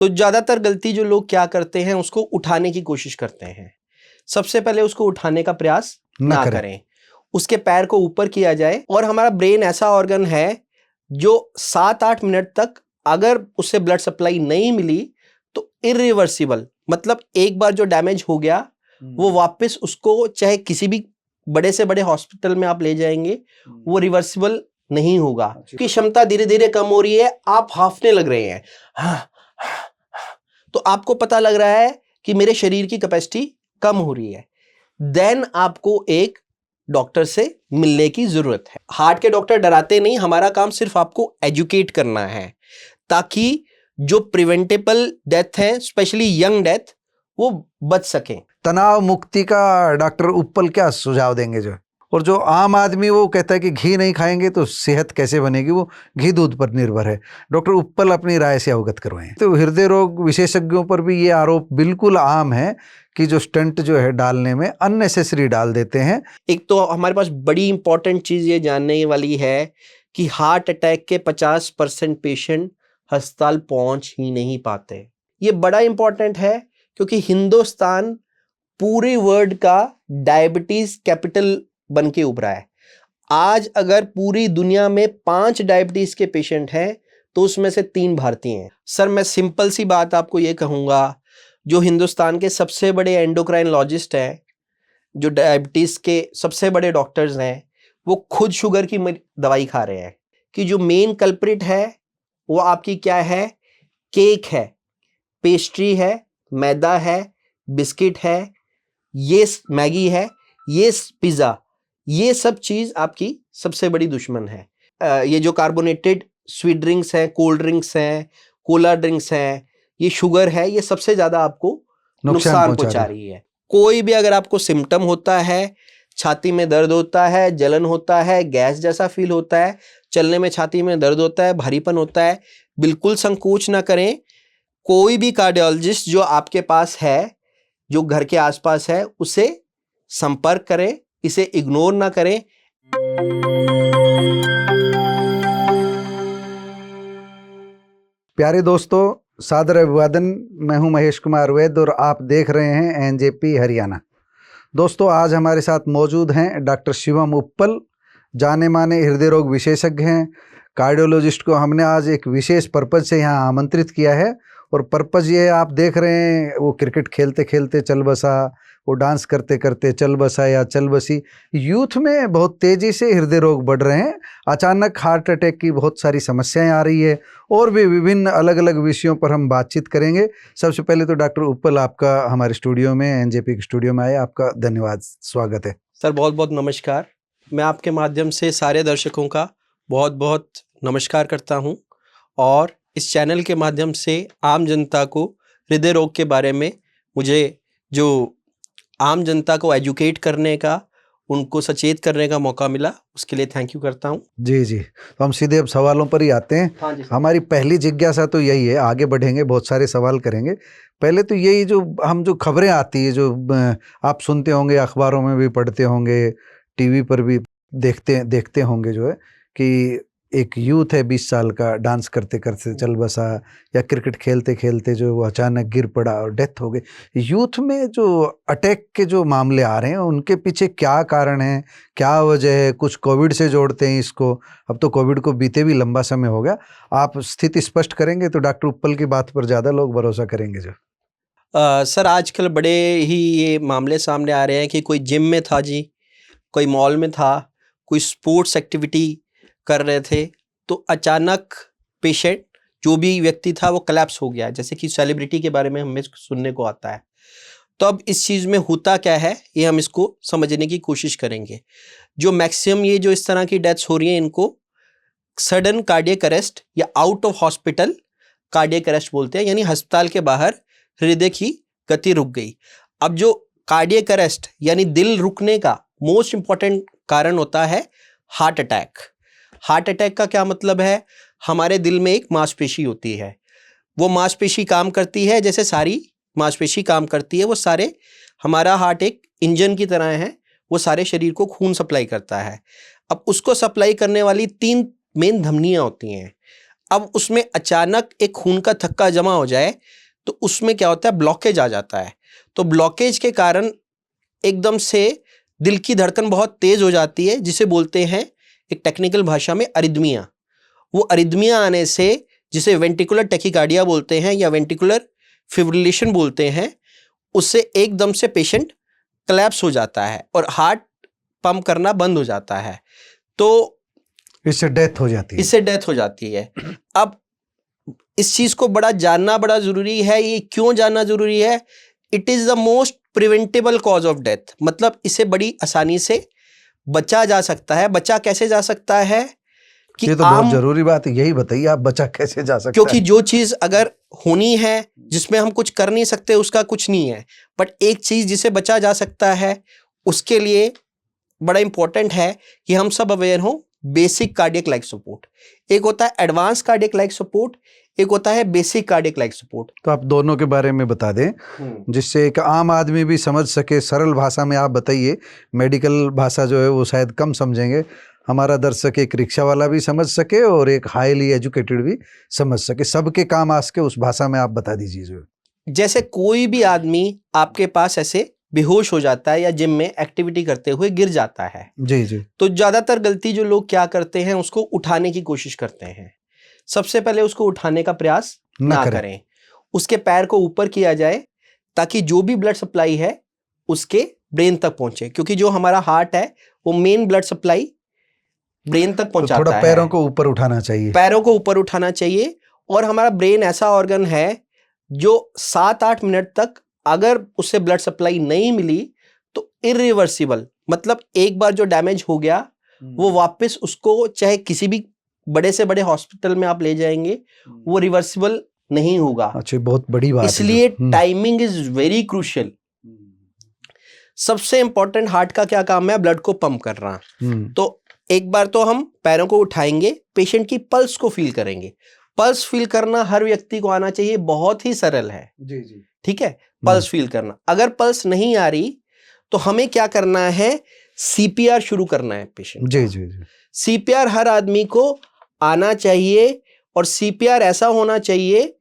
तो ज्यादातर गलती जो लोग क्या करते हैं, उसको उठाने की कोशिश करते हैं। सबसे पहले उसको उठाने का प्रयास ना करें, उसके पैर को ऊपर किया जाए। और हमारा ब्रेन ऐसा ऑर्गन है जो 7-8 मिनट तक अगर उससे ब्लड सप्लाई नहीं मिली तो इरिवर्सिबल, मतलब एक बार जो डैमेज हो गया वो वापस उसको चाहे किसी भी बड़े से बड़े हॉस्पिटल में आप ले जाएंगे, वो रिवर्सिबल नहीं होगा। कि क्षमता धीरे धीरे कम हो रही है, आप हांफने लग रहे हैं, तो आपको पता लग रहा है कि मेरे शरीर की कैपेसिटी कम हो रही है, देन आपको एक डॉक्टर से मिलने की जरूरत है। हार्ट के डॉक्टर डराते नहीं, हमारा काम सिर्फ आपको एजुकेट करना है ताकि जो प्रिवेंटेबल डेथ है, स्पेशली यंग डेथ, वो बच सके। तनाव मुक्ति का डॉक्टर उप्पल क्या सुझाव देंगे? और जो आम आदमी वो कहता है कि घी नहीं खाएंगे तो सेहत कैसे बनेगी, वो घी दूध पर निर्भर है, डॉक्टर उप्पल अपनी राय से अवगत करवाएं। तो हृदय रोग विशेषज्ञों पर भी ये आरोप बिल्कुल आम है कि जो स्टंट जो है डालने में अननेसेसरी डाल देते हैं। एक तो हमारे पास बड़ी इंपॉर्टेंट चीज ये जानने वाली है कि हार्ट अटैक के 50% पेशेंट अस्पताल पहुंच ही नहीं पाते। ये बड़ा इंपॉर्टेंट है क्योंकि हिंदुस्तान पूरे वर्ल्ड का डायबिटीज कैपिटल बन के उभरा है। आज अगर पूरी दुनिया में 5 डायबिटीज के पेशेंट हैं तो उसमें से 3 भारतीय हैं। सर मैं सिंपल सी बात आपको ये कहूंगा, जो हिंदुस्तान के सबसे बड़े एंडोक्राइनोलॉजिस्ट हैं, जो डायबिटीज के सबसे बड़े डॉक्टर्स हैं, वो खुद शुगर की दवाई खा रहे हैं कि जो मेन कल्प्रिट है वो आपकी क्या है, केक है, पेस्ट्री है, मैदा है, बिस्किट है, ये मैगी है, ये पिज्जा, ये सब चीज आपकी सबसे बड़ी दुश्मन है। ये जो कार्बोनेटेड स्वीट ड्रिंक्स हैं, कोल्ड ड्रिंक्स हैं, कोला ड्रिंक्स हैं, ये शुगर है, ये सबसे ज्यादा आपको नुकसान पहुंचा रही है। कोई भी अगर आपको सिम्टम होता है, छाती में दर्द होता है, जलन होता है, गैस जैसा फील होता है, चलने में छाती में दर्द होता है, भारीपन होता है, बिल्कुल संकोच ना करें। कोई भी कार्डियोलॉजिस्ट जो आपके पास है, जो घर के आसपास है, उसे संपर्क करें, इसे इग्नोर ना करें। प्यारे दोस्तों, सादर अभिवादन। मैं हूं महेश कुमार वैद्य और आप देख रहे हैं एनजेपी हरियाणा। दोस्तों, आज हमारे साथ मौजूद हैं डॉक्टर शिवम उप्पल, जाने माने हृदय रोग विशेषज्ञ हैं। कार्डियोलॉजिस्ट को हमने आज एक विशेष पर्पज से यहाँ आमंत्रित किया है और पर्पज ये आप देख रहे हैं, वो क्रिकेट खेलते खेलते चल बसा, वो डांस करते करते चल बसा या चल बसी। यूथ में बहुत तेज़ी से हृदय रोग बढ़ रहे हैं, अचानक हार्ट अटैक की बहुत सारी समस्याएं आ रही है और भी विभिन्न अलग अलग विषयों पर हम बातचीत करेंगे। सबसे पहले तो डॉक्टर उप्पल, आपका हमारे स्टूडियो में, एनजेपी के स्टूडियो में आए, आपका धन्यवाद, स्वागत है। सर बहुत बहुत नमस्कार। मैं आपके माध्यम से सारे दर्शकों का बहुत बहुत नमस्कार करता हूं और इस चैनल के माध्यम से आम जनता को हृदय रोग के बारे में, मुझे जो आम जनता को एजुकेट करने का, उनको सचेत करने का मौका मिला, उसके लिए थैंक यू करता हूँ। जी जी, तो हम सीधे अब सवालों पर ही आते हैं। हाँ जी। हमारी पहली जिज्ञासा तो यही है, आगे बढ़ेंगे, बहुत सारे सवाल करेंगे। पहले तो यही, जो खबरें आती है, जो आप सुनते होंगे, अखबारों में भी पढ़ते होंगे, टीवी पर भी देखते होंगे, जो है कि एक यूथ है 20 साल का, डांस करते करते चल बसा या क्रिकेट खेलते खेलते जो वो अचानक गिर पड़ा और डेथ हो गई। यूथ में जो अटैक के जो मामले आ रहे हैं, उनके पीछे क्या कारण है, क्या वजह है? कुछ कोविड से जोड़ते हैं इसको, अब तो कोविड को बीते भी लंबा समय हो गया। आप स्थिति स्पष्ट करेंगे तो डॉक्टर उप्पल की बात पर ज़्यादा लोग भरोसा करेंगे। जो सर आजकल बड़े ही ये मामले सामने आ रहे हैं कि कोई जिम में था जी, कोई मॉल में था, कोई स्पोर्ट्स एक्टिविटी कर रहे थे, तो अचानक पेशेंट, जो भी व्यक्ति था, वो कोलैप्स हो गया, जैसे कि सेलिब्रिटी के बारे में हमें सुनने को आता है। तो अब इस चीज़ में होता क्या है, ये हम इसको समझने की कोशिश करेंगे। जो मैक्सिमम ये जो इस तरह की डेथ्स हो रही हैं, इनको सडन कार्डियक अरेस्ट या out of hospital cardiac arrest बोलते हैं, यानी अस्पताल के बाहर हृदय की गति रुक गई। अब जो कार्डियक अरेस्ट यानी दिल रुकने का मोस्ट इंपॉर्टेंट कारण होता है हार्ट अटैक। हार्ट अटैक का क्या मतलब है? हमारे दिल में एक मांसपेशी होती है, वो मांसपेशी काम करती है जैसे सारी मांसपेशी काम करती है, वो सारे, हमारा हार्ट एक इंजन की तरह है, वो सारे शरीर को खून सप्लाई करता है। अब उसको सप्लाई करने वाली 3 मेन धमनियां होती हैं। अब उसमें अचानक एक खून का थक्का जमा हो जाए तो उसमें क्या होता है, ब्लॉकेज आ जाता है। तो ब्लॉकेज के कारण एकदम से दिल की धड़कन बहुत तेज हो जाती है, जिसे बोलते हैं एक टेक्निकल भाषा में अरिदमिया। वो अरिदमिया आने से, जिसे वेंट्रिकुलर टैकीकार्डिया बोलते हैं या वेंट्रिकुलर फिब्रिलेशन बोलते हैं, उससे एकदम से पेशेंट कोलैप्स हो जाता है और हार्ट पंप करना बंद हो जाता है। तो इससे डेथ हो जाती है। इससे डेथ हो जाती है। अब इस चीज को बड़ा जानना बड़ा जरूरी है। ये क्यों जानना जरूरी है? It is the most preventable cause of death. मतलब इसे बड़ी आसानी से बचा जा सकता है। बचा कैसे जा सकता है कि ये तो बहुत जरूरी बात है, यही बताइए आप, बचा कैसे जा सकता क्योंकि है? जो चीज अगर होनी है जिसमें हम कुछ कर नहीं सकते उसका कुछ नहीं है, बट एक चीज जिसे बचा जा सकता है उसके लिए बड़ा इंपॉर्टेंट है कि हम सब अवेयर हों। बेसिक कार्डियक लाइफ सपोर्ट, एक होता है एडवांस कार्डियक लाइफ सपोर्ट, एक होता है बेसिक कार्डियक लाइफ सपोर्ट। तो आप दोनों के बारे में बता दें जिससे एक आम आदमी भी समझ सके। सरल भाषा में आप बताइए, मेडिकल भाषा जो है वो शायद कम समझेंगे। हमारा दर्शक एक रिक्शा वाला भी समझ सके और एक हाईली एजुकेटेड भी समझ सके, सबके काम आ सके, उस भाषा में आप बता दीजिए। जो जैसे कोई भी आदमी आपके पास ऐसे बेहोश हो जाता है या जिम में एक्टिविटी करते हुए गिर जाता है, जी जी, तो ज्यादातर गलती जो लोग क्या करते हैं, उसको उठाने की कोशिश करते हैं। सबसे पहले उसको उठाने का प्रयास ना करें। उसके पैर को ऊपर किया जाए ताकि जो भी ब्लड सप्लाई है उसके ब्रेन तक पहुंचे, क्योंकि जो हमारा हार्ट है वो मेन ब्लड सप्लाई ब्रेन तक पहुंचाता है। थोड़ा पैरों को ऊपर उठाना चाहिए। पैरों को ऊपर उठाना चाहिए। और हमारा ब्रेन ऐसा ऑर्गन है जो 7-8 मिनट तक अगर उससे ब्लड सप्लाई नहीं मिली तो इरिवर्सिबल, मतलब एक बार जो डैमेज हो गया वो वापस उसको चाहे किसी भी बड़े से बड़े हॉस्पिटल में आप ले जाएंगे, वो रिवर्सिबल नहीं होगा। अच्छा, बहुत बड़ी बात है। इसलिए टाइमिंग इज वेरी क्रूशियल। सबसे इंपॉर्टेंट हार्ट का क्या काम है? ब्लड को पंप करना। तो एक बार तो हम पैरों को उठाएंगे, पेशेंट की पल्स को फील करेंगे। पल्स फील करना हर व्यक्ति को आना चाहिए, बहुत ही सरल है। जी जी, ठीक है, पल्स फील करना। अगर पल्स नहीं आ रही तो हमें क्या करना है? सीपीआर शुरू करना है पेशेंट। जी जी जी, सीपीआर हर आदमी को आना चाहिए और सीपीआर ऐसा होना चाहिए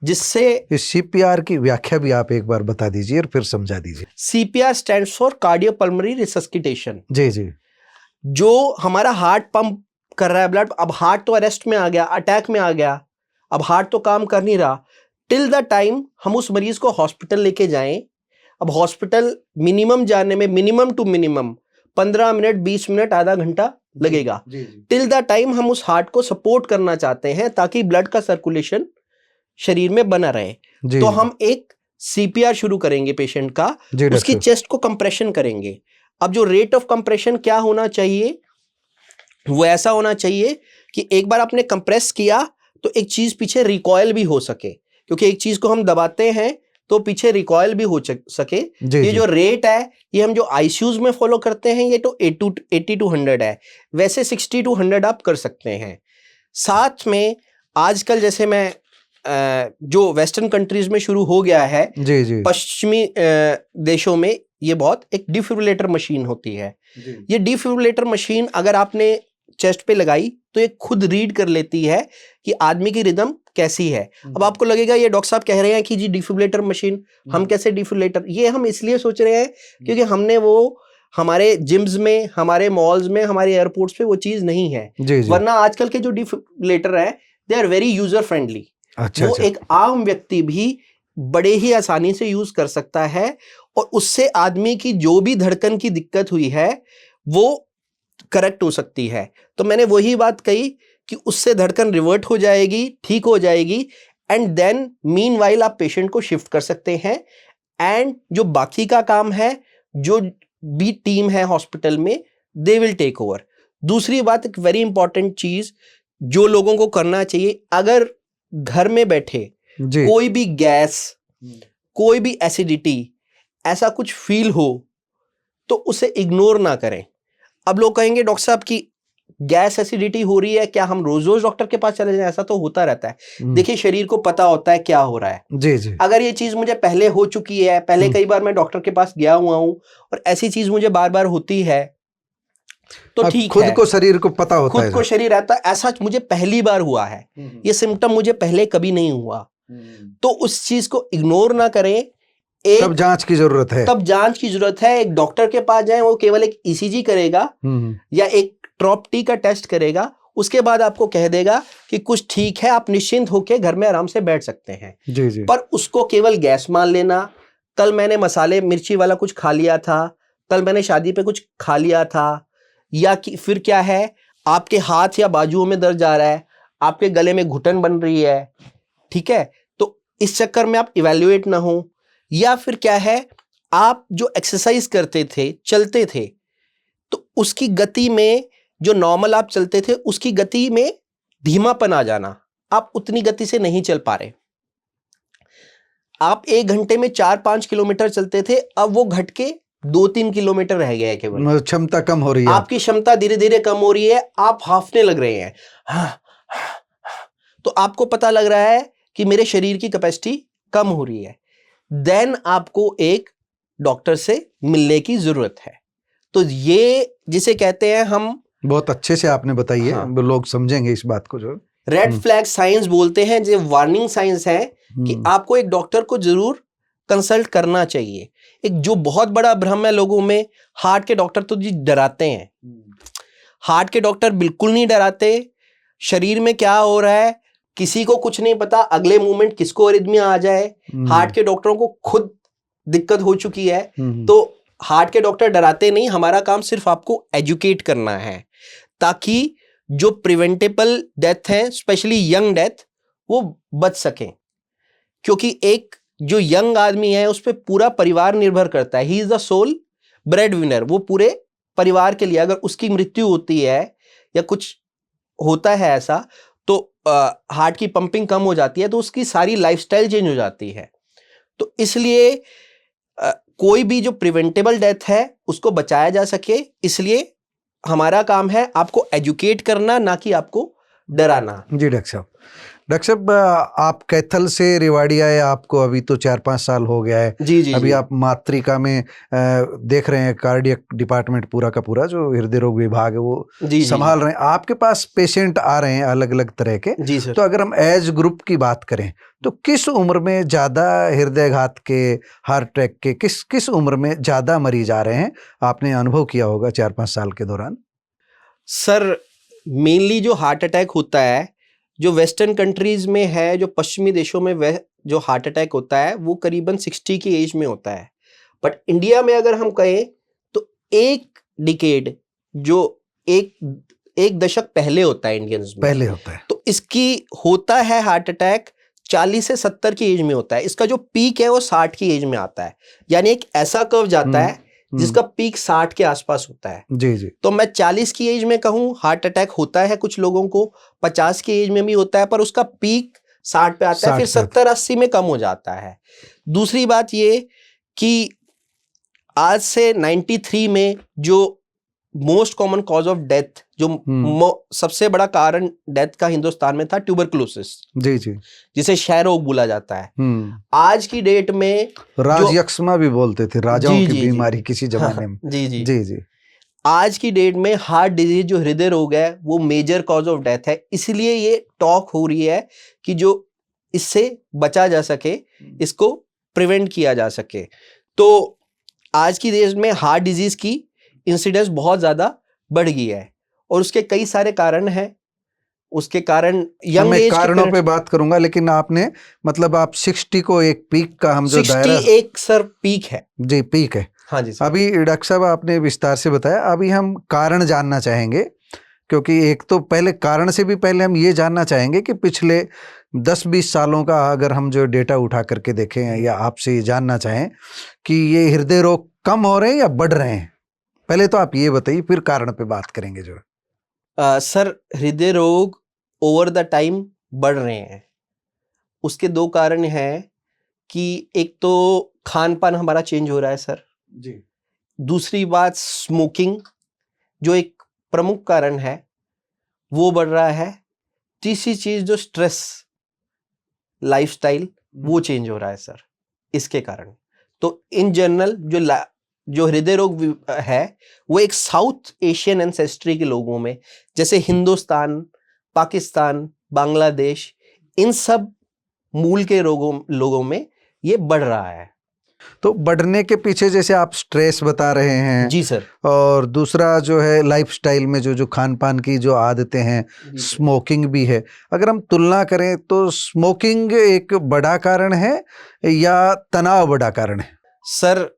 जिससे, इस सीपीआर की व्याख्या भी आप एक बार बता दीजिए और फिर समझा दीजिए। CPR stands for cardiopulmonary resuscitation. जी जी, जो हमारा हार्ट पंप कर रहा है ब्लड, अब हार्ट तो अरेस्ट में आ गया, अटैक में आ गया, अब हार्ट तो काम कर नहीं रहा। टिल द टाइम हम उस मरीज को हॉस्पिटल लेके जाएं, अब हॉस्पिटल मिनिमम जाने में मिनिमम टू मिनिमम 15 मिनट 20 मिनट आधा घंटा लगेगा। टिल द टाइम हम उस हार्ट को सपोर्ट करना चाहते हैं ताकि ब्लड का सर्कुलेशन शरीर में बना रहे। तो हम एक सीपीआर शुरू करेंगे पेशेंट का, उसकी चेस्ट को कंप्रेशन करेंगे। अब जो रेट ऑफ कंप्रेशन क्या होना चाहिए? वो ऐसा होना चाहिए कि एक बार आपने कंप्रेस किया तो एक चीज पीछे रिकॉयल भी हो सके, क्योंकि एक चीज को हम दबाते हैं तो पीछे रिकॉयल भी हो सके। ये जो रेट है ये हम जो आईसीयूज में फॉलो करते हैं ये तो 80 to 100 है, वैसे 60 to 100 आप कर सकते हैं। साथ में आजकल जैसे मैं जो वेस्टर्न कंट्रीज में शुरू हो गया है, जी जी, पश्चिमी देशों में ये बहुत एक डिफिब्रिलेटर मशीन होती है। ये डिफिब्रिलेटर मशीन अगर आपने चेस्ट पे लगाई तो ये खुद रीड कर लेती है कि आदमी की रिदम कैसी है। अब आपको लगेगा ये डॉक्टर साहब कह रहे हैं कि जी डिफिब्रिलेटर मशीन, हम कैसे डिफिब्रिलेटर? ये हम इसलिए सोच रहे हैं क्योंकि हमने वो हमारे जिम्स में, हमारे मॉल्स में, हमारे एयरपोर्ट्स पे वो चीज नहीं है। वरना आजकल के जो डिफिब्रिलेटर है they are very user friendly. वो एक आम व्यक्ति भी बड़े ही आसानी से यूज कर सकता है और उससे आदमी की जो भी धड़कन की दिक्कत हुई है वो करेक्ट हो सकती है। तो मैंने वही बात कही कि उससे धड़कन रिवर्ट हो जाएगी, ठीक हो जाएगी, एंड देन मीनवाइल आप पेशेंट को शिफ्ट कर सकते हैं। एंड जो बाकी का काम है, जो भी टीम है हॉस्पिटल में, दे विल टेक ओवर। दूसरी बात, एक वेरी इंपॉर्टेंट चीज जो लोगों को करना चाहिए, अगर घर में बैठे कोई भी गैस, कोई भी एसिडिटी, ऐसा कुछ फील हो तो उसे इग्नोर ना करें। अब लोग कहेंगे डॉक्टर साहब की गैस एसिडिटी हो रही है, क्या हम रोज रोज डॉक्टर के पास चले जाएं? ऐसा तो होता रहता है। देखिए, शरीर को पता होता है क्या हो रहा है। जी जी, अगर ये चीज मुझे पहले हो चुकी है, पहले कई बार मैं डॉक्टर के पास गया हुआ हूं और ऐसी चीज मुझे बार बार होती है, तो अब ठीक खुद है, को शरीर को पता होता है खुद को शरीर आता, ऐसा मुझे पहली बार हुआ है, ये सिम्टम मुझे पहले कभी नहीं हुआ, तो उस चीज को इग्नोर ना करें। तब जांच की जरूरत है, तब जांच की जरूरत है। एक डॉक्टर के पास जाएं, वो केवल एक ईसीजी करेगा या एक ट्रॉप-टी का टेस्ट करेगा, उसके बाद आपको कह देगा कि कुछ ठीक है, आप निश्चिंत होकर घर में आराम से बैठ सकते हैं। जी जी। पर उसको केवल गैस मान लेना, कल मैंने मसाले मिर्ची वाला कुछ खा लिया था, कल मैंने शादी पे कुछ खा लिया था, या फिर क्या है, आपके हाथ या बाजुओं में दर्द जा रहा है, आपके गले में घुटन बन रही है, ठीक है, तो इस चक्कर में आप इवैल्यूएट ना हो। या फिर क्या है, आप जो एक्सरसाइज करते थे, चलते थे, तो उसकी गति में, जो नॉर्मल आप चलते थे उसकी गति में धीमापन आ जाना, आप उतनी गति से नहीं चल पा रहे। आप 1 घंटे में 4-5 किलोमीटर चलते थे, अब वो घट के 2-3 किलोमीटर रह गया है केवल। क्षमता कम हो रही है, आपकी क्षमता धीरे धीरे कम हो रही है, आप हांफने लग रहे हैं, तो आपको पता लग रहा है कि मेरे शरीर की कैपेसिटी कम हो रही है। देन आपको एक डॉक्टर से मिलने की जरूरत है। तो ये जिसे कहते हैं हम, बहुत अच्छे से आपने बताइए, हाँ, लोग समझेंगे इस बात को। जो रेड फ्लैग साइंस बोलते हैं, जो वार्निंग साइंस है कि आपको एक डॉक्टर को जरूर कंसल्ट करना चाहिए। एक जो बहुत बड़ा भ्रम है लोगों में, हार्ट के डॉक्टर तो जी डराते हैं। हार्ट के डॉक्टर बिल्कुल नहीं डराते। शरीर में क्या हो रहा है किसी को कुछ नहीं पता, अगले मोमेंट किसको अरिथमिया आ जाए। हार्ट के डॉक्टरों को खुद दिक्कत हो चुकी है, तो हार्ट के डॉक्टर डराते नहीं। हमारा काम सिर्फ आपको एजुकेट करना है, ताकि जो प्रिवेंटेबल डेथ है, स्पेशली यंग डेथ, वो बच सकें। क्योंकि एक जो यंग आदमी है उस पर पूरा परिवार निर्भर करता है। He is the sole bread winner. वो पूरे परिवार के लिए, अगर उसकी मृत्यु होती है या कुछ होता है ऐसा, तो हार्ट की पंपिंग कम हो जाती है, तो उसकी सारी लाइफस्टाइल चेंज हो जाती है। तो इसलिए कोई भी जो प्रिवेंटेबल डेथ है उसको बचाया जा सके, इसलिए हमारा काम है आपको एजुकेट करना, ना कि आपको डराना। जी डॉक्टर साहब, डॉक्टर साहब आप कैथल से रेवाड़ी आए, आपको अभी तो 4-5 साल हो गया है। जी जी अभी जी। आप मातृका में देख रहे हैं, कार्डियक डिपार्टमेंट पूरा का पूरा जो हृदय रोग विभाग है वो जी संभाल रहे हैं। आपके पास पेशेंट आ रहे हैं अलग अलग तरह के, जी सर। तो अगर हम एज ग्रुप की बात करें तो किस उम्र में ज़्यादा हृदयघात के, हार्ट अटैक के, किस उम्र में ज़्यादा मरीज आ रहे हैं? आपने अनुभव किया होगा 4-5 साल के दौरान। सर मेनली जो हार्ट अटैक होता है, जो वेस्टर्न कंट्रीज में है, जो पश्चिमी देशों में वह जो हार्ट अटैक होता है वो करीबन 60 की एज में होता है। बट इंडिया में अगर हम कहें तो एक डिकेड, जो एक दशक पहले होता है इंडियंस में, पहले होता है, तो इसकी होता है हार्ट अटैक 40 से 70 की एज में होता है। इसका जो पीक है वो 60 की एज में आता है, यानी एक ऐसा कर्व जाता है जिसका पीक 60 के आसपास होता है। जी जी। तो मैं 40 की एज में कहूं हार्ट अटैक होता है कुछ लोगों को, 50 की एज में भी होता है, पर उसका पीक 60 पे आता है, फिर 70-80 में कम हो जाता है। दूसरी बात ये कि आज से 93 में जो most common cause of death, जो सबसे बड़ा कारण डेथ का हिंदुस्तान में था, ट्यूबरकुलोसिस, जी जी, जिसे क्षय रोग बोला जाता है। आज की डेट में राजयक्ष्मा भी बोलते थे, राजाओं की बीमारी किसी जमाने में। जी जी जी जी। आज की डेट में हार्ट डिजीज, जो हृदय रोग है, वो मेजर कॉज ऑफ डेथ है। इसलिए ये टॉक हो रही है कि जो इससे बचा जा सके, इसको प्रिवेंट किया जा सके। तो आज की देश में हार्ट डिजीज की इंसिडेंस बहुत ज्यादा बढ़ गई है, और उसके कई सारे कारण हैं। उसके कारण यंग मैं एज कारणों पे बात करूंगा, लेकिन आपने मतलब आप 60 को एक पीक का हम जो दायरा, 60 एक सर पीक है। जी पीक है। हाँ जी सर। अभी डॉक्टर साहब आपने विस्तार से बताया, अभी हम कारण जानना चाहेंगे, क्योंकि एक तो पहले कारण से भी पहले हम ये जानना चाहेंगे कि पिछले 10-20 सालों का अगर हम जो डेटा उठा करके देखें, या आपसे ये जानना चाहें कि ये हृदय रोग कम हो रहे हैं या बढ़ रहे हैं, पहले तो आप ये बताइए, फिर कारण पे बात करेंगे। जो सर हृदय रोग ओवर द टाइम बढ़ रहे हैं। उसके 2 कारण हैं कि एक तो खान पान हमारा चेंज हो रहा है सर जी, दूसरी बात स्मोकिंग, जो एक प्रमुख कारण है, वो बढ़ रहा है। तीसरी चीज जो स्ट्रेस लाइफस्टाइल, वो चेंज हो रहा है सर इसके कारण। तो इन जनरल जो जो हृदय रोग है वो एक साउथ एशियन एंसेस्ट्री के लोगों में, जैसे हिंदुस्तान, पाकिस्तान, बांग्लादेश, इन सब मूल के लोगों में ये बढ़ रहा है। तो बढ़ने के पीछे जैसे आप स्ट्रेस बता रहे हैं जी सर। और दूसरा जो है लाइफस्टाइल में जो खान पान की जो आदतें हैं, स्मोकिंग भी है। अगर हम तुलना करें तो स्मोकिंग एक बड़ा कारण है या तनाव बड़ा कारण है? सर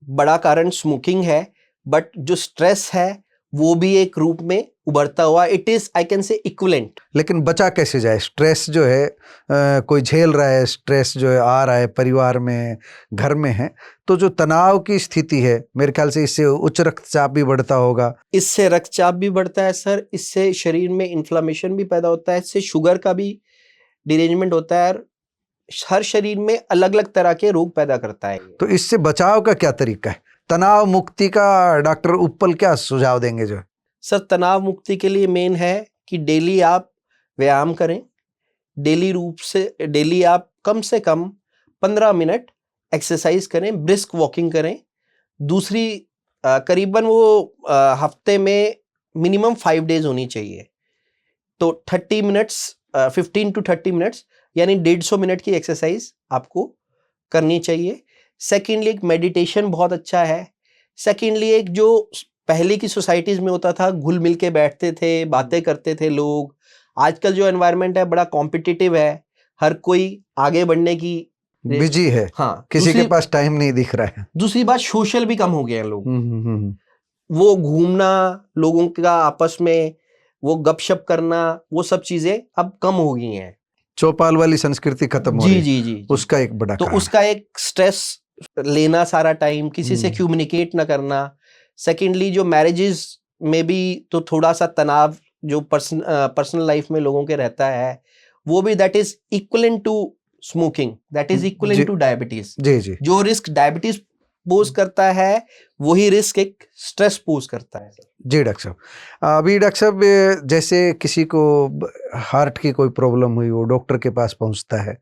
बड़ा कारण स्मोकिंग है, बट जो स्ट्रेस है वो भी एक रूप में उभरता हुआ, it is I can say equivalent. लेकिन बचा कैसे जाए? स्ट्रेस जो है कोई झेल रहा है, स्ट्रेस जो है आ रहा है परिवार में, घर में है, तो जो तनाव की स्थिति है मेरे ख्याल से इससे उच्च रक्तचाप भी बढ़ता होगा। इससे रक्तचाप भी बढ़ता है सर, इससे शरीर में इन्फ्लामेशन भी पैदा होता है, इससे शुगर का भी डिरेंजमेंट होता है, हर शरीर में अलग अलग तरह के रोग पैदा करता है। तो इससे बचाव का क्या तरीका है? तनाव मुक्ति का डॉक्टर उप्पल क्या सुझाव देंगे? जो सर तनाव मुक्ति के लिए मेन है कि डेली आप व्यायाम करें, डेली आप कम से कम 15 मिनट एक्सरसाइज करें, ब्रिस्क वॉकिंग करें। दूसरी करीबन वो हफ्ते में मिनिमम 5 डेज होनी चाहिए, तो 30 मिनट्स 15 to 30 मिनट्स यानी 150 मिनट की एक्सरसाइज आपको करनी चाहिए। सेकेंडली एक मेडिटेशन बहुत अच्छा है। सेकेंडली एक जो पहले की सोसाइटीज में होता था, घुल मिल के बैठते थे, बातें करते थे लोग। आजकल जो एनवायरनमेंट है बड़ा कॉम्पिटिटिव है, हर कोई आगे बढ़ने की बिजी है। हाँ, किसी के पास टाइम नहीं दिख रहा है। दूसरी बात सोशल भी कम हो गए हैं लोग। वो घूमना, लोगों का आपस में वो गपशप करना, वो सब चीजें अब कम हो गई हैं। चौपाल वाली संस्कृति खत्म हो रही है। जी। उसका एक बड़ा तो कारण उसका एक स्ट्रेस लेना सारा टाइम, किसी से कम्युनिकेट ना करना। सेकेंडली जो मैरिजेस में भी तो थोड़ा सा तनाव जो पर्सनल लाइफ में लोगों के रहता है, वो भी that is equivalent to smoking, that is equivalent to diabetes. जी। जो रिस्क डायबिटीज पोज करता है वही रिस्क एक स्ट्रेस पोज करता है। जी डॉक्टर साहब, अभी डॉक्टर साहब जैसे किसी को हार्ट की कोई प्रॉब्लम हुई, वो डॉक्टर के पास पहुंचता है,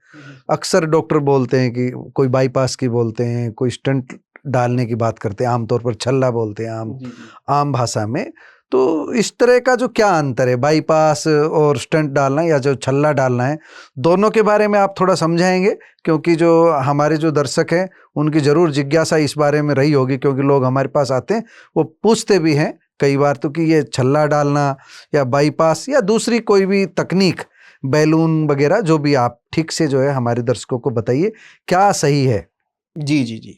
अक्सर डॉक्टर बोलते हैं कि कोई बाईपास की बोलते हैं, कोई स्टंट डालने की बात करते हैं, आमतौर पर छल्ला बोलते हैं आम भाषा में। तो इस तरह का जो क्या अंतर है बाईपास और स्टंट डालना या जो छल्ला डालना है, दोनों के बारे में आप थोड़ा समझाएंगे? क्योंकि जो हमारे जो दर्शक हैं उनकी ज़रूर जिज्ञासा इस बारे में रही होगी, क्योंकि लोग हमारे पास आते हैं, वो पूछते भी हैं कई बार तो कि ये छल्ला डालना या बाईपास या दूसरी कोई भी तकनीक, बैलून वगैरह, जो भी आप ठीक से जो है हमारे दर्शकों को बताइए क्या सही है। जी।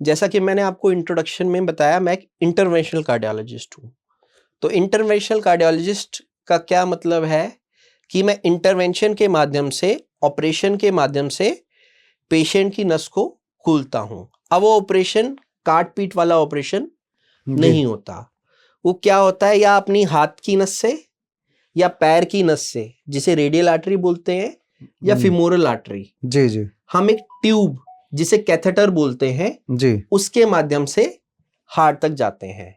जैसा कि मैंने आपको इंट्रोडक्शन में बताया, मैं एक इंटरवेंशनल कार्डियोलॉजिस्ट हूँ। तो इंटरवेंशनल कार्डियोलॉजिस्ट का क्या मतलब है कि मैं इंटरवेंशन के माध्यम से, ऑपरेशन के माध्यम से पेशेंट की नस को खोलता हूँ। अब वो ऑपरेशन काट पीट वाला ऑपरेशन नहीं होता। वो क्या होता है, या अपनी हाथ की नस से या पैर की नस से, जिसे रेडियल आर्टरी बोलते हैं या फीमोरल आर्टरी, जी, हम एक ट्यूब जिसे कैथेटर बोलते हैं जी, उसके माध्यम से हार्ट तक जाते हैं।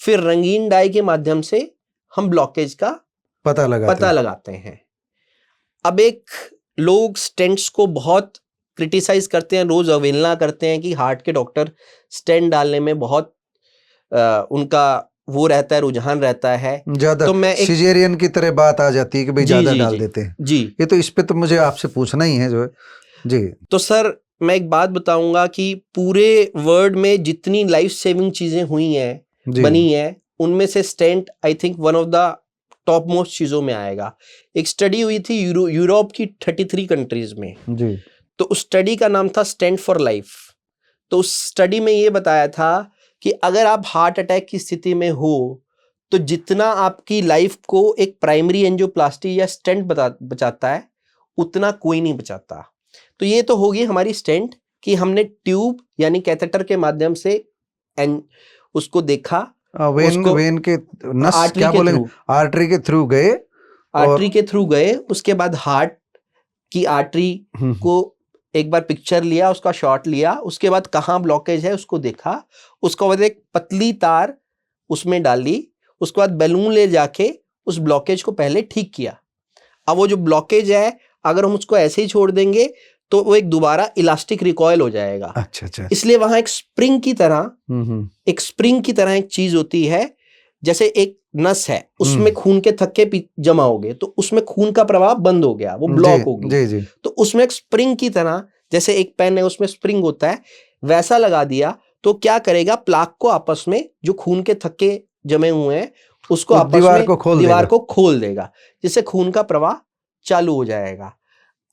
फिर रंगीन डाई के माध्यम से हम ब्लॉकेज का पता लगाते हैं। अब एक लोग स्टेंट्स को बहुत क्रिटिसाइज करते हैं, रोज अवहेलना करते हैं कि हार्ट के डॉक्टर स्टेंट डालने में बहुत उनका वो रहता है, रुझान रहता है ज्यादा। तो मैं सिजेरियन की तरह बात आ जाती है कि भाई ज्यादा डाल देते हैं। जी, ये तो इस पे तो मुझे आपसे पूछना ही है जो है। जी, तो सर मैं एक बात बताऊंगा कि पूरे वर्ल्ड में जितनी लाइफ सेविंग चीजें हुई हैं, बनी है, उनमें से stent I think one of the top most चीजों में आएगा। एक स्टडी हुई थी यूरोप की 33 कंट्रीज में जी। तो उस स्टडी का नाम था स्टेंट फॉर लाइफ। तो उस स्टडी में ये बताया था कि अगर आप हार्ट अटैक की स्थिति में हो तो जितना आपकी लाइफ को एक प्राइमरी एंजियोप्लास्टी या स्टेंट बचाता है, उतना कोई नहीं बचाता। तो ये तो होगी हमारी स्टेंट कि हमने ट्यूब यानी कैथेटर के माध्यम से उसको देखा, वेन के नस क्या बोलेंगे, आर्टरी के थ्रू गए, उसके बाद हार्ट की आर्टरी को एक बार पिक्चर लिया, उसका शॉट लिया, उसके बाद कहाँ ब्लॉकेज है उसको देखा, उसके बाद एक पतली तार उसमें डाली, उसके बाद बैलून ले जाके उस ब्लॉकेज को पहले ठीक किया। अब वो जो ब्लॉकेज है अगर हम उसको ऐसे ही छोड़ देंगे तो वो एक दोबारा इलास्टिक रिकॉयल हो जाएगा। अच्छा अच्छा। इसलिए वहां एक स्प्रिंग की तरह एक चीज होती है, जैसे एक नस है उसमें खून के थक्के जमा हो गए, तो उसमें खून का प्रवाह बंद हो गया, वो ब्लॉक हो गई। जी जी। तो उसमें एक स्प्रिंग की तरह, जैसे एक पेन है उसमें स्प्रिंग होता है, वैसा लगा दिया तो क्या करेगा, प्लाक को आपस में, जो खून के थक्के जमे हुए हैं उसको आपस दीवार में को खोल देगा, जिससे खून का प्रवाह चालू हो जाएगा।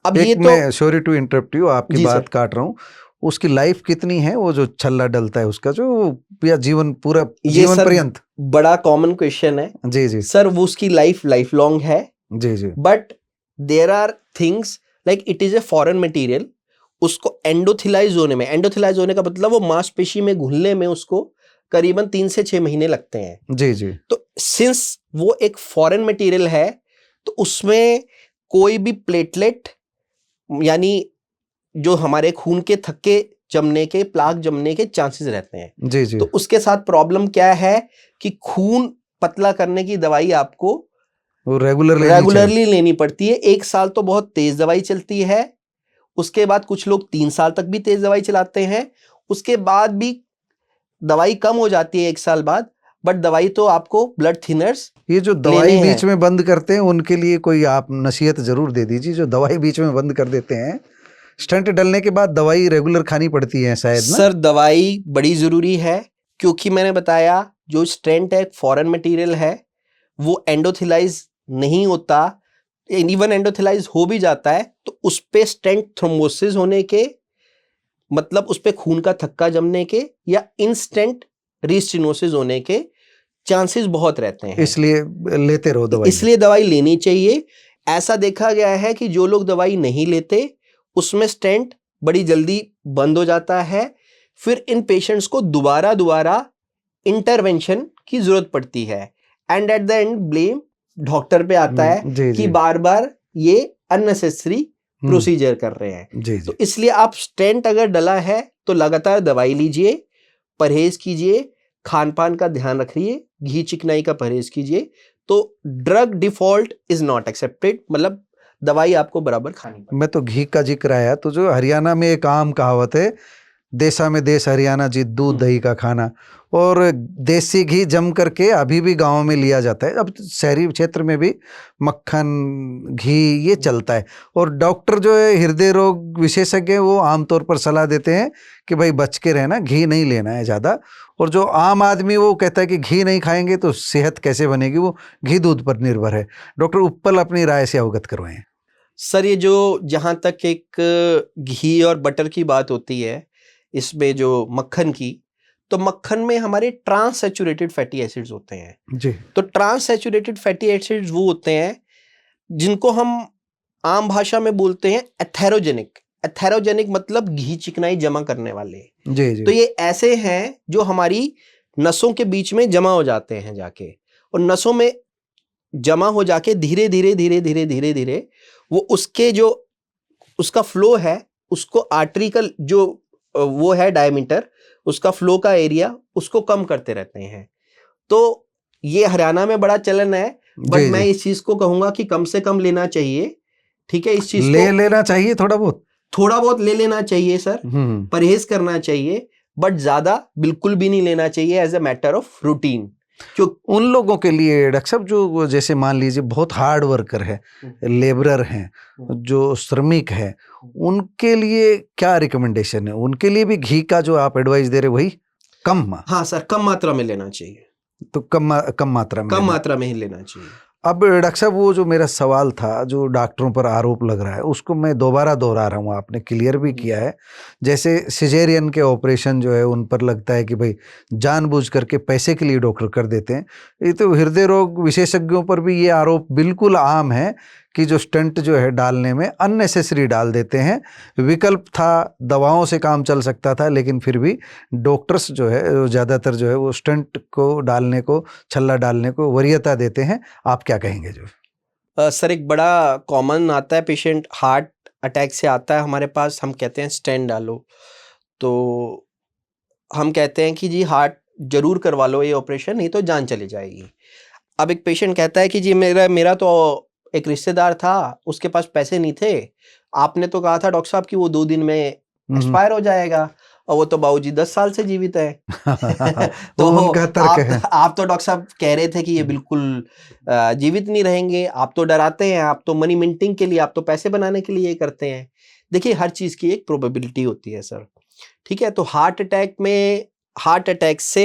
अब एक ये तो मैं सॉरी टू इंटरप्ट यू, आपकी जी बात सर, काट रहा हूँ, उसकी लाइफ कितनी है वो जो छल्ला डलता है उसका, जो या जीवन पूरा ये जीवन सर पर्यंत? बड़ा कॉमन क्वेश्चन है जी जी सर। वो उसकी लाइफ लॉन्ग है, जी जी। But there are things like it is a foreign material, उसको एंडोथिलाइज होने का मतलब वो मांसपेशी में घुलने में उसको करीबन 3 से 6 महीने लगते हैं। जी जी। तो सिंस वो एक फॉरेन मटेरियल है, तो उसमें कोई भी प्लेटलेट, यानी जो हमारे खून के थक्के जमने के, प्लाक जमने के चांसेस रहते हैं। जी जी। तो उसके साथ प्रॉब्लम क्या है कि खून पतला करने की दवाई आपको वो रेगुलरली लेनी पड़ती है। 1 साल तो बहुत तेज दवाई चलती है, उसके बाद कुछ लोग 3 साल तक भी तेज दवाई चलाते हैं, उसके बाद भी दवाई कम हो जाती है 1 साल बाद, बट दवाई तो आपको ब्लड थिनर्स ये जो दवाई बीच में बंद करते हैं उनके लिए कोई आप नसीहत जरूर दे दीजिए, जो दवाई बीच में बंद कर देते हैं। स्टंट डलने के बाद दवाई रेगुलर खानी पड़ती है शायद ना? सर दवाई बड़ी जरूरी है, क्योंकि मैंने बताया जो स्टेंट है फॉरेन मटेरियल है, वो एंडोथिलाइज नहीं होता, इवन एंडोथिलाइज हो भी जाता है तो उस पे स्टेंट थ्रोम्बोसिस होने के, मतलब उस पे खून का थक्का जमने के या इंस्टेंट रीस्टिनोसिस होने के चांसेस बहुत रहते हैं। इसलिए लेते रहो दवाई। इसलिए दवाई लेनी चाहिए। ऐसा देखा गया है कि जो लोग दवाई नहीं लेते उसमें स्टेंट बड़ी जल्दी बंद हो जाता है, फिर इन पेशेंट्स को दोबारा इंटरवेंशन की जरूरत पड़ती है, and at the end blame doctor पे आता है जी, कि जी। बार बार ये अननेसेसरी प्रोसीजर कर रहे हैं। जी जी। तो इसलिए आप स्टेंट अगर डला है तो लगातार दवाई लीजिए, परहेज कीजिए, खान पान का ध्यान रखिए, घी चिकनाई का परहेज कीजिए। तो drug default is not accepted, मतलब दवाई आपको बराबर खानी पड़ेगी। मैं तो घी का जिक्र आया तो जो हरियाणा में एक आम कहावत है, देसा में देश हरियाणा जी, दूध दही का खाना, और देसी घी जम करके अभी भी गांव में लिया जाता है। अब शहरी क्षेत्र में भी मक्खन घी ये चलता है, और डॉक्टर जो है हृदय रोग विशेषज्ञ हैं वो आमतौर पर सलाह देते हैं कि भाई बच के रहना, घी नहीं लेना है ज़्यादा। और जो आम आदमी वो कहता है कि घी नहीं खाएंगे तो सेहत कैसे बनेगी, वो घी दूध पर निर्भर है। डॉक्टर उप्पल अपनी राय से अवगत करवाएं। सर ये जो जहाँ तक एक घी और बटर की बात होती है, इसमें जो मक्खन की, तो मक्खन में हमारे ट्रांस सैचुरेटेड फैटी एसिड्स होते हैं जी। तो ट्रांस सैचुरेटेड फैटी एसिड्स वो होते हैं जिनको हम आम भाषा में बोलते हैं एथेरोजेनिक। एथेरोजेनिक मतलब घी चिकनाई जमा करने वाले। जी जी। तो ये ऐसे हैं जो हमारी नसों के बीच में जमा हो जाते हैं जाके, और नसों में जमा हो जाके धीरे धीरे वो उसके जो उसका फ्लो है, उसको आर्टरी का जो वो है डायमीटर, उसका फ्लो का एरिया उसको कम करते रहते हैं। तो ये हरियाणा में बड़ा चलन है, बट जी मैं जी। इस चीज को कहूंगा कि कम से कम लेना चाहिए। ठीक है, इस चीज ले को लेना चाहिए थोड़ा बहुत ले लेना चाहिए सर, परहेज करना चाहिए, बट ज्यादा बिल्कुल भी नहीं लेना चाहिए as a matter of routine. क्यों उन लोगों के लिए डॉक्टर साहब जो जैसे मान लीजिए बहुत हार्ड वर्कर है, लेबरर हैं, जो श्रमिक है, उनके लिए क्या रिकमेंडेशन है? उनके लिए भी घी का जो आप एडवाइस दे रहे वही कम? हाँ सर, कम मात्रा में लेना चाहिए, तो कम मात्रा में मात्रा में ही लेना चाहिए। अब डॉक्टर साहब वो जो मेरा सवाल था, जो डॉक्टरों पर आरोप लग रहा है, उसको मैं दोबारा दोहरा रहा हूँ, आपने क्लियर भी किया है। जैसे सिजेरियन के ऑपरेशन जो है उन पर लगता है कि भाई जानबूझ करके पैसे के लिए डॉक्टर कर देते हैं। ये तो हृदय रोग विशेषज्ञों पर भी ये आरोप बिल्कुल आम है कि जो स्टंट जो है डालने में अननेसेसरी डाल देते हैं। विकल्प था, दवाओं से काम चल सकता था, लेकिन फिर भी डॉक्टर्स जो है ज़्यादातर जो है वो स्टंट को डालने को, छल्ला डालने को वरीयता देते हैं। आप क्या कहेंगे? जो सर एक बड़ा कॉमन आता है, पेशेंट हार्ट अटैक से आता है हमारे पास, हम कहते हैं स्टेंट डालो, तो हम कहते हैं कि जी हार्ट जरूर करवा लो ये ऑपरेशन, नहीं तो जान चली जाएगी। अब एक पेशेंट कहता है कि जी मेरा तो एक रिश्तेदार था, उसके पास पैसे नहीं थे, आपने तो कहा था डॉक्टर साहब कि वो 2 दिन में एक्सपायर हो जाएगा, और वो तो बाबूजी 10 साल से जीवित है। तो वो उनका तर्क है। आप तो डॉक्टर साहब कह रहे थे कि ये बिल्कुल जीवित नहीं रहेंगे, आप तो डराते हैं, आप तो मनी मिंटिंग के लिए, आप तो पैसे बनाने के लिए ये करते हैं। देखिए, हर चीज की एक प्रोबेबिलिटी होती है सर, ठीक है। तो हार्ट अटैक से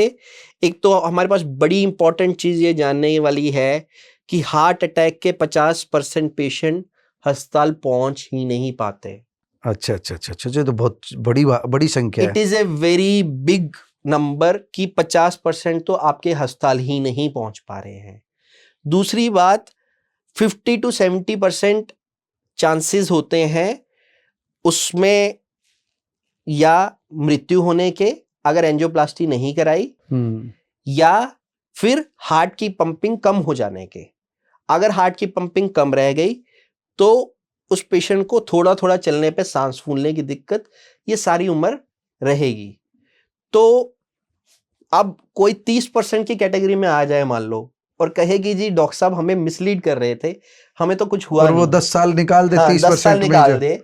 एक तो हमारे पास बड़ी इंपॉर्टेंट चीज ये जानने वाली है कि हार्ट अटैक के 50% पेशेंट अस्पताल पहुंच ही नहीं पाते। अच्छा, ये तो बहुत बड़ी संख्या है। It is a very big number कि 50% तो आपके अस्पताल ही नहीं पहुंच पा रहे हैं। दूसरी बात, 50 to 70% चांसेस होते हैं उसमें या मृत्यु होने के, अगर एंजियोप्लास्टी नहीं कराई, या फिर हार्ट की पंपिंग कम हो जाने के। अगर हार्ट की पंपिंग कम रह गई तो उस पेशेंट को थोड़ा थोड़ा चलने पे सांस फूलने की दिक्कत ये सारी उम्र रहेगी। तो अब कोई 30% की कैटेगरी में आ जाए मान लो, और कहे कि जी डॉक्टर साहब हमें मिसलीड कर रहे थे, हमें तो कुछ हुआ और नहीं, वो 10 साल निकाल दे, 10 साल 30% निकाल दे,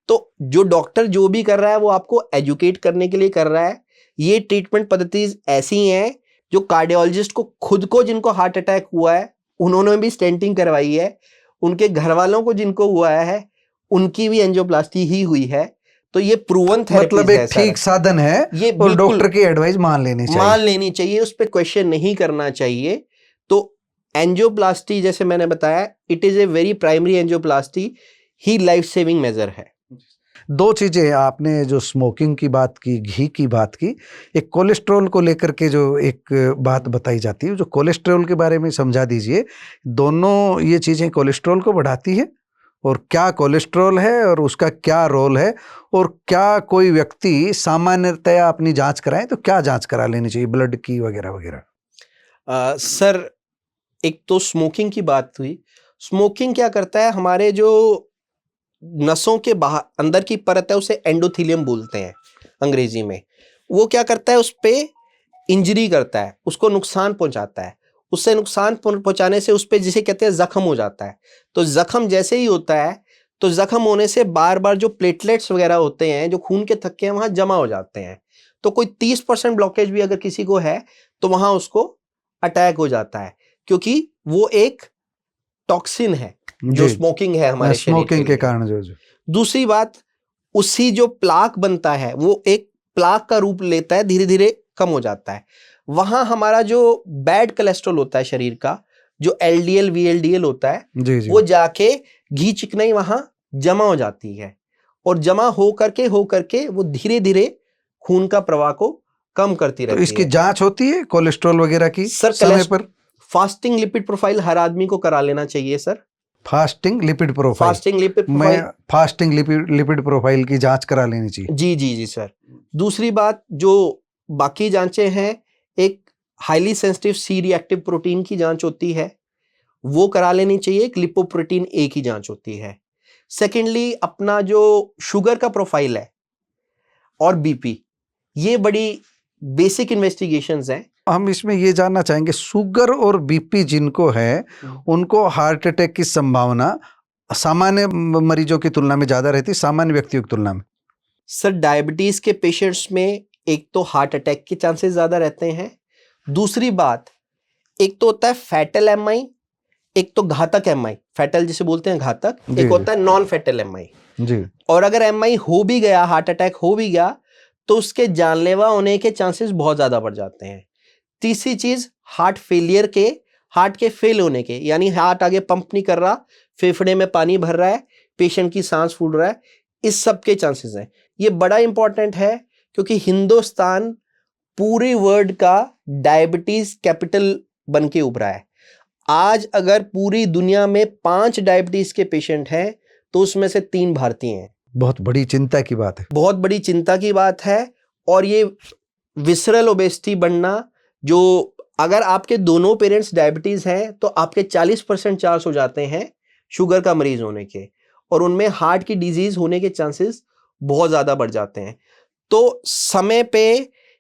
तो जो डॉक्टर जो भी कर रहा है वो आपको एजुकेट करने के लिए कर रहा है। ये ट्रीटमेंट पद्धति ऐसी हैं जो कार्डियोलॉजिस्ट को खुद को, जिनको हार्ट अटैक हुआ है, उन्होंने भी स्टेंटिंग करवाई है, उनके घर वालों को जिनको हुआ है उनकी भी एंजियोप्लास्टी ही हुई है। तो ये प्रूवन थेरेपी मतलब एक ठीक साधन है, ये और डॉक्टर की एडवाइस मान लेनी चाहिए, उस पर क्वेश्चन नहीं करना चाहिए। तो एंजियोप्लास्टी जैसे मैंने बताया, it is a very primary angioplasty ही लाइफ सेविंग मेजर है। 2 चीजें आपने जो स्मोकिंग की बात की, घी की बात की, एक कोलेस्ट्रॉल को लेकर के जो एक बात बताई जाती है, जो कोलेस्ट्रॉल के बारे में समझा दीजिए। दोनों ये चीजें कोलेस्ट्रॉल को बढ़ाती है, और क्या कोलेस्ट्रॉल है और उसका क्या रोल है, और क्या कोई व्यक्ति सामान्यतया अपनी जांच कराए तो क्या जांच करा लेनी चाहिए, ब्लड की वगैरह वगैरह? सर, एक तो स्मोकिंग की बात हुई। स्मोकिंग क्या करता है, हमारे जो नसों के बाहर अंदर की परत है उसे एंडोथेलियम बोलते हैं अंग्रेजी में। वो क्या करता है, उस पे इंजरी करता है, उसको नुकसान पहुंचाता है। उससे नुकसान पहुंचाने से उस पे जिसे कहते हैं जख्म हो जाता है। तो जख्म जैसे ही होता है, तो जख्म होने से बार बार जो प्लेटलेट्स वगैरह होते हैं, जो खून के थक्के हैं, वहां जमा हो जाते हैं। तो कोई 30% ब्लॉकेज भी अगर किसी को है तो वहां उसको अटैक हो जाता है, क्योंकि वो एक टॉक्सिन है जो स्मोकिंग है हमारे स्मोकिंग के कारण जो दूसरी बात, उसी जो प्लाक बनता है वो एक प्लाक का रूप लेता है, धीरे धीरे कम हो जाता है। वहां हमारा जो बैड कोलेस्ट्रॉल होता है शरीर का, जो LDL VLDL होता है, वो जाके घी चिकनाई वहां जमा हो जाती है, और जमा हो करके वो धीरे धीरे खून का प्रवाह को कम करती रहती है। तो इसकी जांच होती है कोलेस्ट्रॉल वगैरह की सर? समय पर फास्टिंग लिपिड प्रोफाइल हर आदमी को करा लेना चाहिए सर। फास्टिंग लिपिड प्रोफाइल की जांच करा लेनी चाहिए। जी सर। दूसरी बात, जो बाकी जांचें हैं, एक highly sensitive C reactive protein की जांच होती है, वो करा लेनी चाहिए। एक लिपोप्रोटीन A की जांच होती है। सेकेंडली, अपना जो शुगर का प्रोफाइल है और BP, ये बड़ी बेसिक इन्वेस्टिगेशंस हैं। हम इसमें ये जानना चाहेंगे, शुगर और BP जिनको है उनको हार्ट अटैक की संभावना सामान्य मरीजों की तुलना में ज्यादा रहती है, सामान्य व्यक्तियों की तुलना में? सर, डायबिटीज के पेशेंट्स में एक तो हार्ट अटैक के चांसेस ज्यादा रहते हैं। दूसरी बात, एक तो होता है फैटल MI, एक तो घातक MI। फैटल जिसे बोलते हैं घातक, एक होता है नॉन फैटल MI जी। और अगर MI हो भी गया, हार्ट अटैक हो भी गया, तो उसके जानलेवा होने के चांसेस बहुत ज्यादा बढ़ जाते हैं। तीसरी चीज, हार्ट फेलियर के, हार्ट के फेल होने के, यानी हार्ट आगे पंप नहीं कर रहा, फेफड़े में पानी भर रहा है, पेशेंट की सांस फूल रहा है, इस सब के चांसेस हैं। ये बड़ा इंपॉर्टेंट है क्योंकि हिंदुस्तान पूरे वर्ल्ड का डायबिटीज कैपिटल बन के उभरा है। आज अगर पूरी दुनिया में 5 डायबिटीज के पेशेंट हैं तो उसमें से 3 भारतीय हैं। बहुत बड़ी चिंता की बात है, बहुत बड़ी चिंता की बात है। और ये विसरल ओबेसिटी बनना, जो अगर आपके दोनों पेरेंट्स डायबिटीज हैं तो आपके 40% चांस हो जाते हैं शुगर का मरीज होने के, और उनमें हार्ट की डिजीज होने के चांसेस बहुत ज्यादा बढ़ जाते हैं। तो समय पे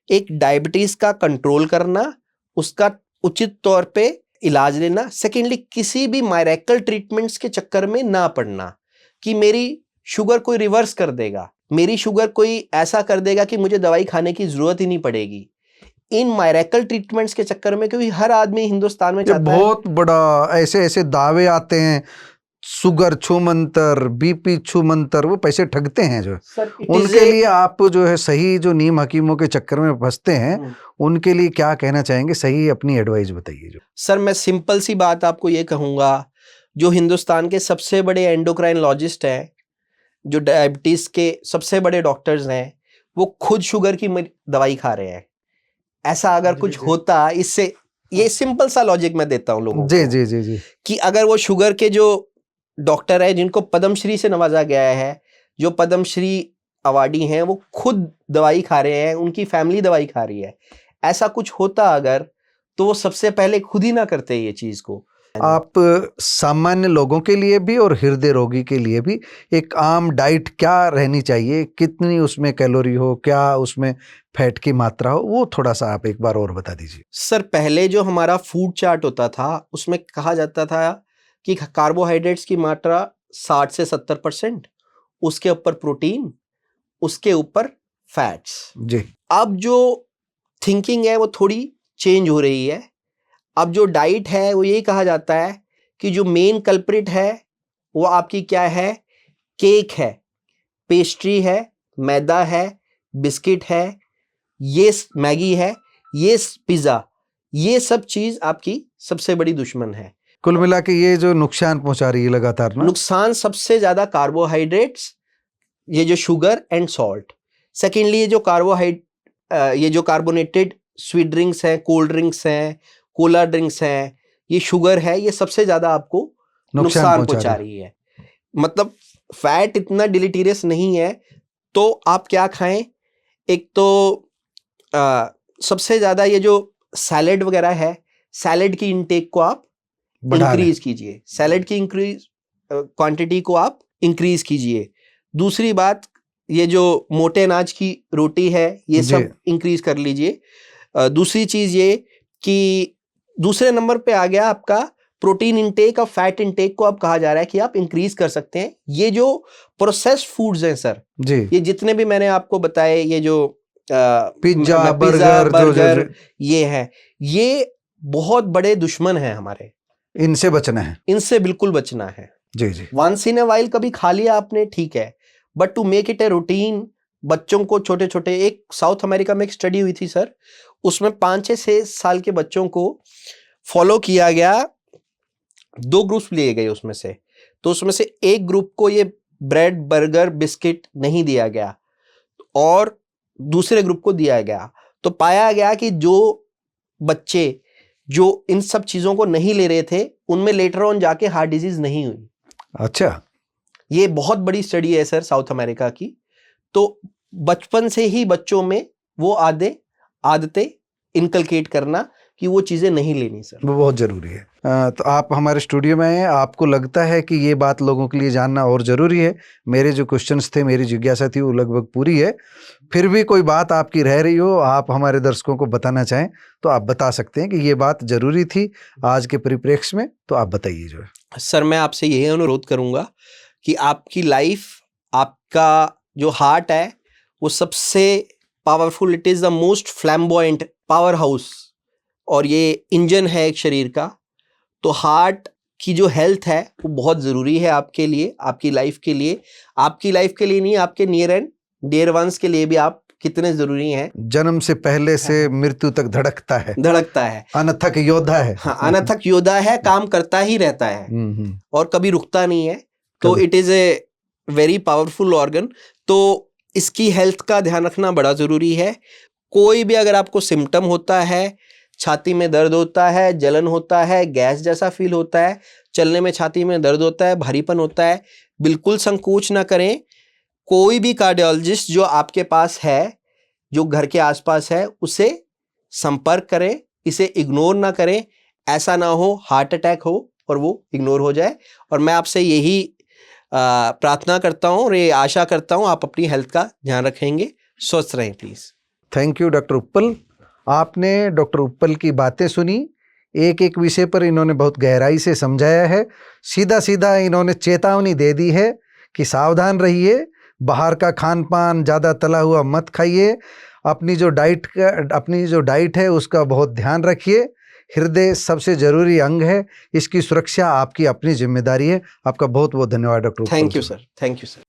एक डायबिटीज का कंट्रोल करना, उसका उचित तौर पे इलाज लेना। सेकेंडली, किसी भी मायरेकल ट्रीटमेंट्स के चक्कर में ना पड़ना कि मेरी शुगर कोई रिवर्स कर देगा, मेरी शुगर कोई ऐसा कर देगा कि मुझे दवाई खाने की जरूरत ही नहीं पड़ेगी। इन मायरेकल ट्रीटमेंट्स के चक्कर में, क्योंकि हर आदमी हिंदुस्तान में चाहता है, बहुत बड़ा ऐसे ऐसे दावे आते हैं, शुगर छू मंतर, बीपी छू मंतर, वो पैसे ठगते हैं जो उनके लिए आप जो है सही, जो नीम हकीमों के चक्कर में फंसते हैं, उनके लिए क्या कहना चाहेंगे? सही अपनी एडवाइस बताइए। जो सर, मैं सिंपल सी बात आपको ये कहूंगा, जो हिंदुस्तान के सबसे बड़े एंडोक्राइनोलॉजिस्ट हैं, जो डायबिटीज के सबसे बड़े डॉक्टर्स हैं, वो खुद शुगर की दवाई खा रहे हैं। ऐसा अगर कुछ होता, इससे ये सिंपल सा लॉजिक मैं देता हूं लोगों जी को, जी जी जी, कि अगर वो शुगर के जो डॉक्टर है जिनको पद्मश्री से नवाजा गया है, जो पद्मश्री अवार्डी हैं, वो खुद दवाई खा रहे हैं, उनकी फैमिली दवाई खा रही है, ऐसा कुछ होता अगर, तो वो सबसे पहले खुद ही ना करते ये चीज को। आप सामान्य लोगों के लिए भी और हृदय रोगी के लिए भी एक आम डाइट क्या रहनी चाहिए? कितनी उसमें कैलोरी हो, क्या उसमें फैट की मात्रा हो, वो थोड़ा सा आप एक बार और बता दीजिए। सर, पहले जो हमारा फूड चार्ट होता था, उसमें कहा जाता था कि कार्बोहाइड्रेट्स की मात्रा 60 से 70%, उसके ऊपर प्रोटीन, उसके ऊपर फैट्स। जी। अब जो थिंकिंग है वो थोड़ी चेंज हो रही है। अब जो डाइट है वो यही कहा जाता है कि जो मेन कल्प्रिट है वो आपकी क्या है? केक है, पेस्ट्री है, मैदा है, बिस्किट है, ये मैगी है, ये पिज्जा, ये सब चीज आपकी सबसे बड़ी दुश्मन है। कुल मिला के ये जो नुकसान पहुंचा रही है लगातार ना, नुकसान सबसे ज्यादा कार्बोहाइड्रेट्स, ये जो शुगर एंड सॉल्ट। सेकेंडली, ये जो कार्बोनेटेड स्वीट ड्रिंक्स हैं, कोल्ड ड्रिंक्स हैं, कोला ड्रिंक्स हैं, ये शुगर है, ये सबसे ज्यादा आपको नुकसान पहुंचा रही है। मतलब फैट इतना डिलीटीरियस नहीं है, तो आप क्या खाएं? एक तो सबसे ज्यादा ये जो सैलेड वगैरह है, सैलेड की इंटेक को आप इंक्रीज कीजिए, सैलेड की क्वांटिटी को आप इंक्रीज कीजिए। दूसरी बात, ये जो मोटे अनाज की रोटी है, ये सब इंक्रीज कर लीजिए। दूसरी चीज ये कि दूसरे नंबर पे आ गया आपका प्रोटीन इंटेक और फैट इंटेक को अब कहा जा रहा है कि आप इंक्रीज कर सकते हैं। ये जो प्रोसेस्ड फूड्स हैं सर जी, ये जितने भी मैंने आपको बताए, ये जो पिज्जा बर्गर ये है, ये बहुत बड़े दुश्मन हैं हमारे। इनसे बचना है, इनसे बिल्कुल बचना है। जी जी। वंस इन अ वाइल कभी खा लिया आपने, ठीक है, but to make it a routine, बच्चों को छोटे छोटे, एक साउथ अमेरिका में एक स्टडी हुई थी सर, उसमें 5-6 साल के बच्चों को फॉलो किया गया, 2 ग्रुप्स लिए गए उसमें से। तो उसमें से एक ग्रुप को ये ब्रेड बर्गर बिस्किट नहीं दिया गया और दूसरे ग्रुप को दिया गया। तो पाया गया कि जो बच्चे जो इन सब चीजों को नहीं ले रहे थे, उनमें लेटर ऑन जाके हार्ट डिजीज नहीं हुई। अच्छा, ये बहुत बड़ी स्टडी है सर साउथ अमेरिका की। तो बचपन से ही बच्चों में वो आदतें इनकलकेट करना कि वो चीजें नहीं लेनी सर, वो बहुत जरूरी है। तो आप हमारे स्टूडियो में हैं, आपको लगता है कि ये बात लोगों के लिए जानना और जरूरी है? मेरे जो क्वेश्चंस थे, मेरी जिज्ञासा थी, वो लगभग पूरी है। फिर भी कोई बात आपकी रह रही हो, आप हमारे दर्शकों को बताना चाहें तो आप बता सकते हैं कि ये बात जरूरी थी आज के परिप्रेक्ष्य में, तो आप बताइए। जो सर, मैं आपसे यही अनुरोध करूंगा कि आपकी लाइफ, आपका जो हार्ट है वो सबसे powerful, it is the most flamboyant power house, और ये इंजन है एक शरीर का। तो हार्ट की जो हेल्थ है वो बहुत जरूरी है आपके लिए, आपकी लाइफ के लिए। आपकी लाइफ के लिए नहीं, आपके नियर एंड डियर वंस के लिए भी आप कितने जरूरी हैं। जन्म से पहले से मृत्यु तक धड़कता है, अनथक योद्धा है। हाँ, अनथक योद्धा है, काम करता ही रहता है और कभी रुकता नहीं है। तो it is a very powerful organ. तो इसकी हेल्थ का ध्यान रखना बड़ा जरूरी है। कोई भी अगर आपको सिम्टम होता है, छाती में दर्द होता है, जलन होता है, गैस जैसा फील होता है, चलने में छाती में दर्द होता है, भारीपन होता है, बिल्कुल संकोच ना करें। कोई भी कार्डियोलॉजिस्ट जो आपके पास है, जो घर के आसपास है, उसे संपर्क करें, इसे इग्नोर ना करें। ऐसा ना हो हार्ट अटैक हो और वो इग्नोर हो जाए। और मैं आपसे यही प्रार्थना करता हूँ और ये आशा करता हूँ आप अपनी हेल्थ का ध्यान रखेंगे। स्वस्थ रहें प्लीज। थैंक यू डॉक्टर उप्पल। आपने डॉक्टर उप्पल की बातें सुनी, एक एक विषय पर इन्होंने बहुत गहराई से समझाया है। सीधा सीधा इन्होंने चेतावनी दे दी है कि सावधान रहिए, बाहर का खान पान ज़्यादा तला हुआ मत खाइए, अपनी जो डाइट है उसका बहुत ध्यान रखिए। हृदय सबसे जरूरी अंग है, इसकी सुरक्षा आपकी अपनी जिम्मेदारी है। आपका बहुत बहुत धन्यवाद doctor. Thank you sir, thank you sir.